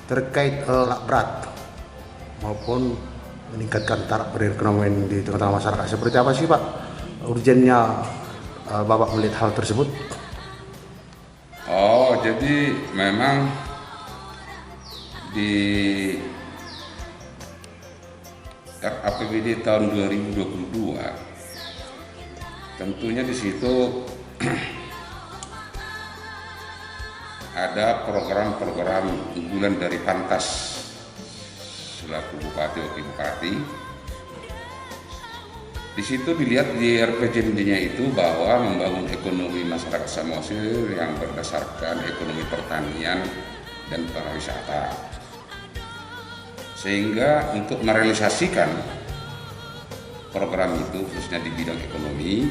terkait alat berat maupun meningkatkan taraf perekonomian di tengah-tengah masyarakat. Seperti apa sih Pak urgennya Bapak melihat hal tersebut? Oh, jadi memang di RAPBD tahun 2022 tentunya di situ ada program-program unggulan dari Pantas selaku Bupati Wakil Bupati. Di situ dilihat di RPJMD-nya itu bahwa membangun ekonomi masyarakat Samosir yang berdasarkan ekonomi pertanian dan pariwisata. Sehingga untuk merealisasikan program itu khususnya di bidang ekonomi,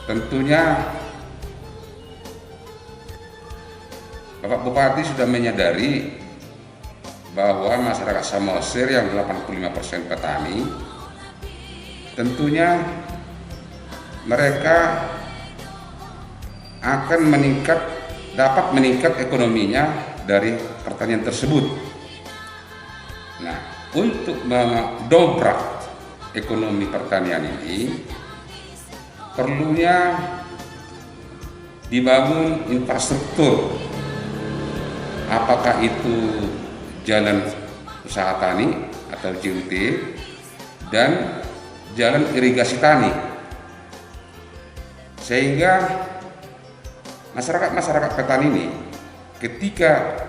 tentunya Bapak Bupati sudah menyadari bahwa masyarakat Samosir yang 85% petani, tentunya mereka akan dapat meningkat ekonominya dari pertanian tersebut. Nah, untuk mendobrak ekonomi pertanian ini, perlunya dibangun infrastruktur, apakah itu jalan usaha tani atau JUT dan jalan irigasi tani, sehingga masyarakat petani ini ketika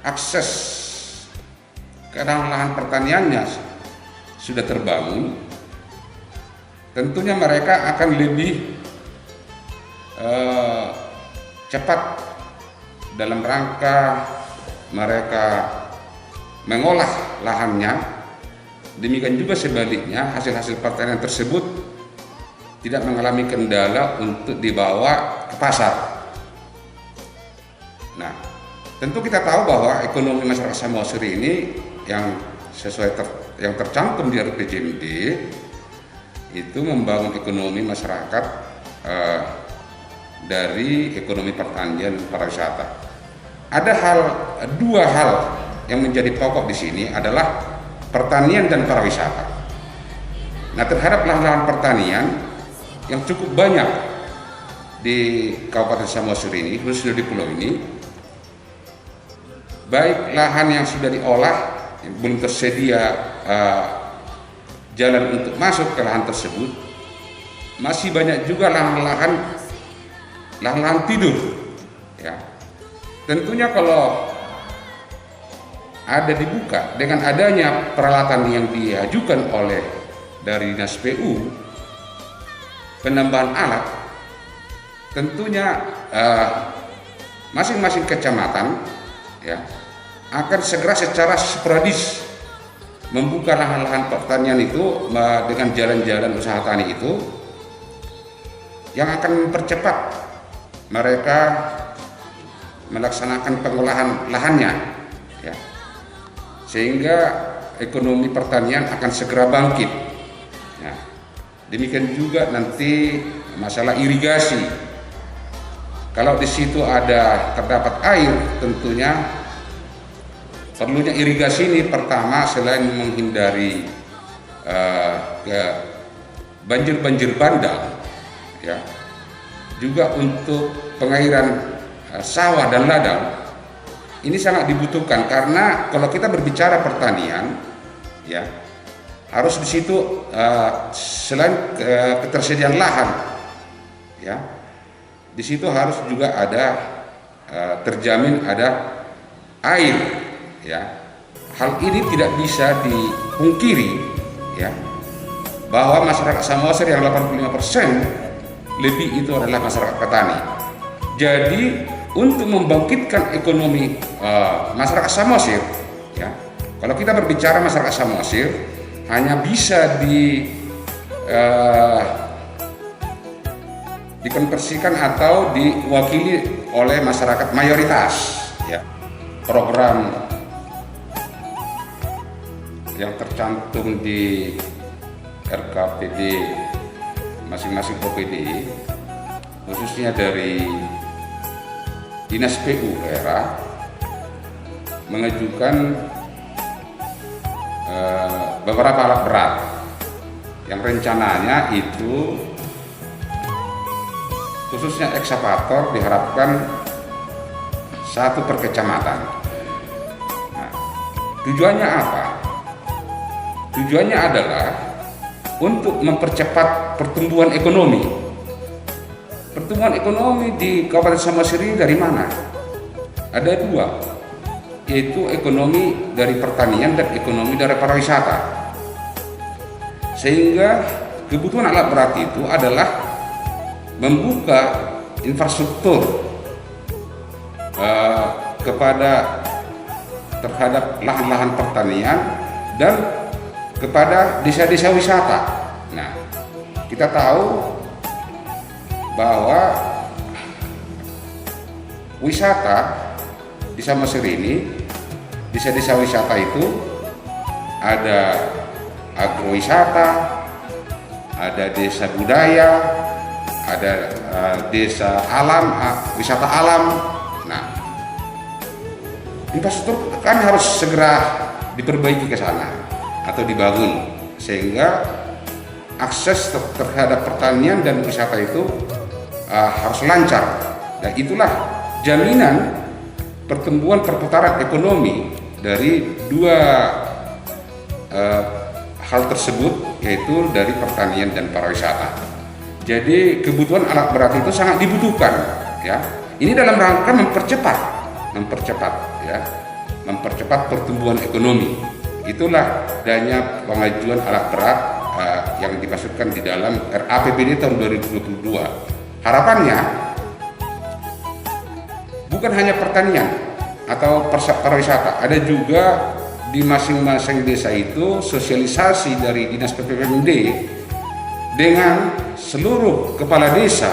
akses ke lahan pertaniannya sudah terbangun, tentunya mereka akan lebih cepat dalam rangka mereka mengolah lahannya. Demikian juga sebaliknya, hasil-hasil pertanian tersebut tidak mengalami kendala untuk dibawa ke pasar. Nah, tentu kita tahu bahwa ekonomi masyarakat Samosir ini yang yang tercantum di RPJMD itu membangun ekonomi masyarakat dari ekonomi pertanian dan pariwisata. Ada dua hal yang menjadi pokok di sini adalah pertanian dan pariwisata. Nah, terhadap lahan-lahan pertanian yang cukup banyak di Kabupaten Samosir ini, khususnya di pulau ini, baik lahan yang sudah diolah, yang belum tersedia jalan untuk masuk ke lahan tersebut, masih banyak juga lahan-lahan tidur. Ya, tentunya kalau ada dibuka dengan adanya peralatan yang diajukan oleh dari Dinas PU, penambahan alat, tentunya masing-masing kecamatan ya akan segera secara sporadis membuka lahan-lahan pertanian itu dengan jalan-jalan usaha tani itu, yang akan mempercepat mereka melaksanakan pengolahan lahannya ya, sehingga ekonomi pertanian akan segera bangkit ya. Demikian juga nanti masalah irigasi, kalau di situ terdapat air, tentunya perlunya irigasi ini pertama selain menghindari banjir bandang ya, juga untuk pengairan sawah dan ladang ini sangat dibutuhkan, karena kalau kita berbicara pertanian ya, harus di situ selain ketersediaan lahan ya, di situ harus juga ada terjamin ada air ya. Hal ini tidak bisa dipungkiri ya, bahwa masyarakat Samosir yang 85% lebih itu adalah masyarakat petani. Jadi untuk membangkitkan ekonomi masyarakat Samosir ya, kalau kita berbicara masyarakat Samosir hanya bisa dikonversikan atau diwakili oleh masyarakat mayoritas ya. Program yang tercantum di RKPD masing-masing OPD, khususnya dari Dinas PU daerah, mengajukan beberapa alat berat yang rencananya itu khususnya ekskavator diharapkan 1 per kecamatan. Nah, tujuannya apa? Tujuannya adalah untuk mempercepat pertumbuhan ekonomi. Pertumbuhan ekonomi di Kabupaten Samosir ini dari mana? Ada 2, yaitu ekonomi dari pertanian dan ekonomi dari pariwisata. Sehingga kebutuhan alat berat itu adalah membuka infrastruktur terhadap lahan-lahan pertanian dan kepada desa-desa wisata. Nah, kita tahu bahwa wisata di Samosir ini, desa-desa wisata itu ada agrowisata, ada desa budaya, ada desa alam, wisata alam. Nah, infrastruktur kan harus segera diperbaiki ke sana atau dibangun sehingga akses terhadap pertanian dan wisata itu harus lancar. Dan itulah jaminan pertumbuhan perputaran ekonomi dari 2 hal tersebut, yaitu dari pertanian dan pariwisata. Jadi kebutuhan alat berat itu sangat dibutuhkan, ya. Ini dalam rangka mempercepat pertumbuhan ekonomi. Itulah adanya pengajuan alat berat yang dimaksudkan di dalam RAPBD tahun 2022. Harapannya bukan hanya pertanian atau pariwisata, ada juga di masing-masing desa itu sosialisasi dari Dinas PPPMD dengan seluruh kepala desa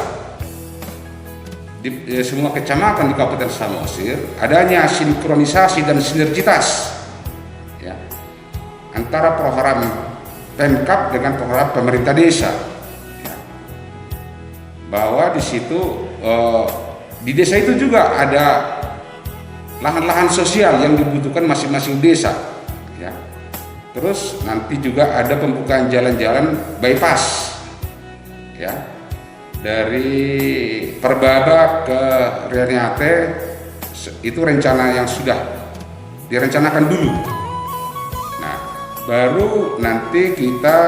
di semua kecamatan di Kabupaten Samosir, adanya sinkronisasi dan sinergitas, ya, antara program Pemkab dengan program pemerintah desa, ya. Bahwa di situ di desa itu juga ada lahan-lahan sosial yang dibutuhkan masing-masing desa, ya. Terus nanti juga ada pembukaan jalan-jalan bypass, ya, dari Perbaba ke Rianiate. Itu rencana yang sudah direncanakan dulu. Nah, baru nanti kita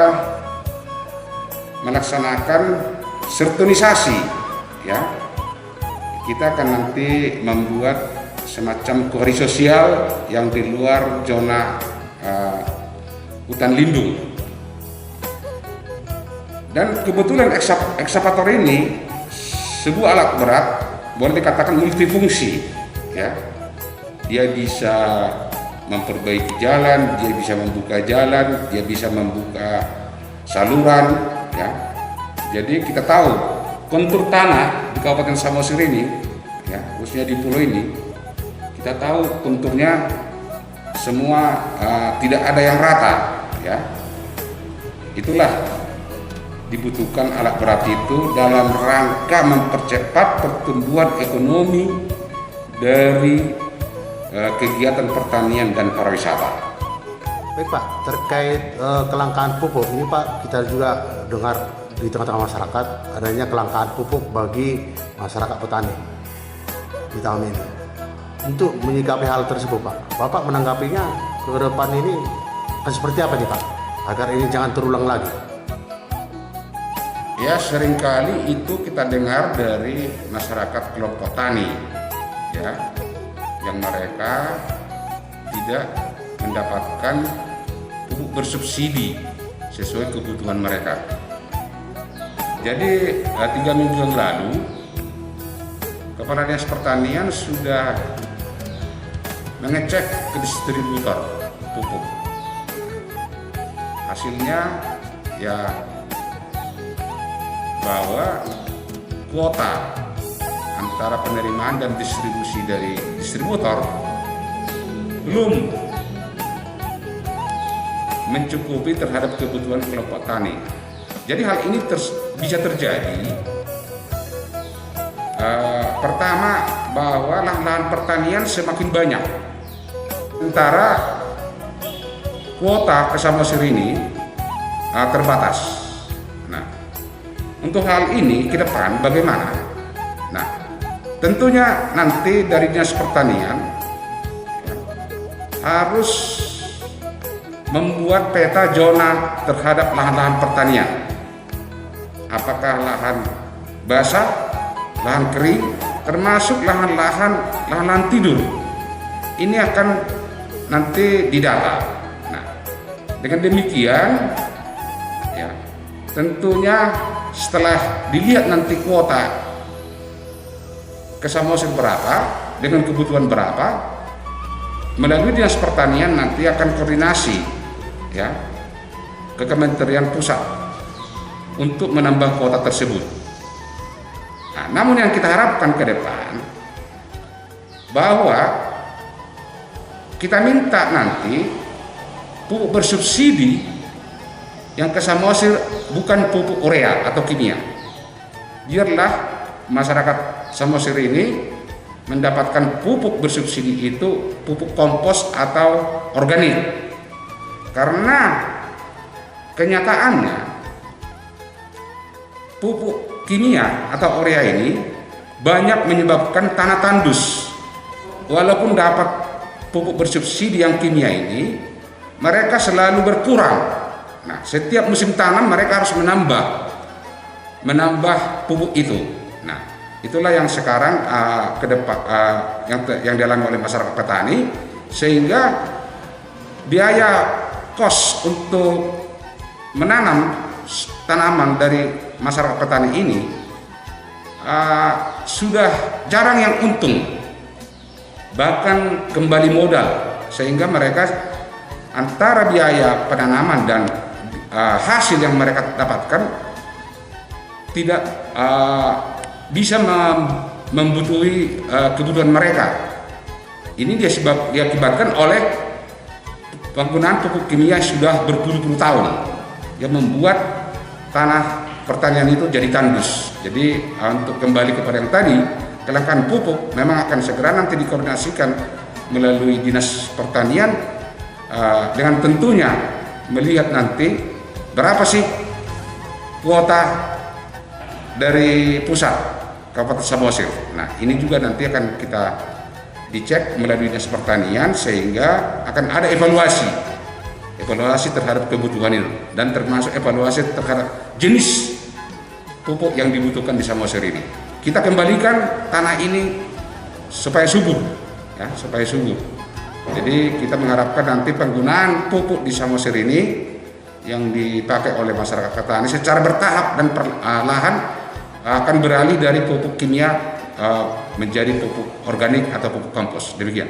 melaksanakan sertunisasi, ya. Kita akan nanti membuat semacam kohori sosial yang di luar zona hutan lindung. Dan kebetulan ekskavator ini sebuah alat berat, boleh dikatakan multifungsi, ya. Dia bisa memperbaiki jalan, dia bisa membuka jalan, dia bisa membuka saluran, ya. Jadi kita tahu kontur tanah di Kabupaten Samosir ini, ya, khususnya di pulau ini, kita tahu konturnya semua tidak ada yang rata, ya. Itulah dibutuhkan alat berat itu dalam rangka mempercepat pertumbuhan ekonomi dari kegiatan pertanian dan pariwisata. Baik Pak, terkait kelangkaan pupuk ini Pak, kita juga dengar di tengah-tengah masyarakat adanya kelangkaan pupuk bagi masyarakat petani di tahun ini. Untuk menyikapi hal tersebut Pak, Bapak menanggapinya ke depan ini akan seperti apa nih Pak, agar ini jangan terulang lagi? Ya, seringkali itu kita dengar dari masyarakat kelompok tani, ya, yang mereka tidak mendapatkan pupuk bersubsidi sesuai kebutuhan mereka. Jadi 3 minggu yang lalu Kepala Dinas Pertanian sudah mengecek ke distributor pupuk. Hasilnya ya bahwa kuota antara penerimaan dan distribusi dari distributor belum mencukupi terhadap kebutuhan kelompok tani. Jadi hal ini bisa terjadi pertama bahwa lahan-lahan pertanian semakin banyak, Sementara kuota ke Samosir ini terbatas. Nah, untuk hal ini ke depan bagaimana? Nah, tentunya nanti dari Dinas Pertanian harus membuat peta zona terhadap lahan-lahan pertanian. Apakah lahan basah, lahan kering, termasuk lahan-lahan tidur. Ini akan nanti didata. Nah, dengan demikian, ya, tentunya setelah dilihat nanti kuota ke Samosir berapa, dengan kebutuhan berapa, melalui Dinas Pertanian nanti akan koordinasi, ya, ke Kementerian Pusat untuk menambah kuota tersebut. Nah, namun yang kita harapkan ke depan bahwa kita minta nanti pupuk bersubsidi yang ke Samosir bukan pupuk urea atau kimia. Biarlah masyarakat Samosir ini mendapatkan pupuk bersubsidi itu pupuk kompos atau organik. Karena kenyataannya pupuk kimia atau urea ini banyak menyebabkan tanah tandus. Walaupun dapat pupuk bersubsidi yang kimia ini, mereka selalu berkurang. Nah, setiap musim tanam mereka harus menambah pupuk itu. Nah, itulah yang sekarang ke depan yang dialami oleh masyarakat petani, sehingga biaya kos untuk menanam tanaman dari masyarakat petani ini sudah jarang yang untung, bahkan kembali modal, sehingga mereka antara biaya penanaman dan hasil yang mereka dapatkan tidak bisa membutuhi kebutuhan mereka. Ini diakibatkan oleh penggunaan pupuk kimia sudah berpuluh-puluh tahun yang membuat tanah pertanian itu jadi tandus. Jadi untuk kembali kepada yang tadi, kelangkaan pupuk memang akan segera nanti dikoordinasikan melalui Dinas Pertanian dengan tentunya melihat nanti berapa sih kuota dari pusat Kabupaten Samosir. Nah, ini juga nanti akan kita dicek melalui Dinas Pertanian, sehingga akan ada evaluasi terhadap kebutuhan itu, dan termasuk evaluasi terhadap jenis pupuk yang dibutuhkan di Samosir ini. Kita kembalikan tanah ini supaya subur, ya, supaya subur. Jadi kita mengharapkan nanti penggunaan pupuk di Samosir ini yang dipakai oleh masyarakat petani secara bertahap dan perlahan akan beralih dari pupuk kimia menjadi pupuk organik atau pupuk kompos. Demikian.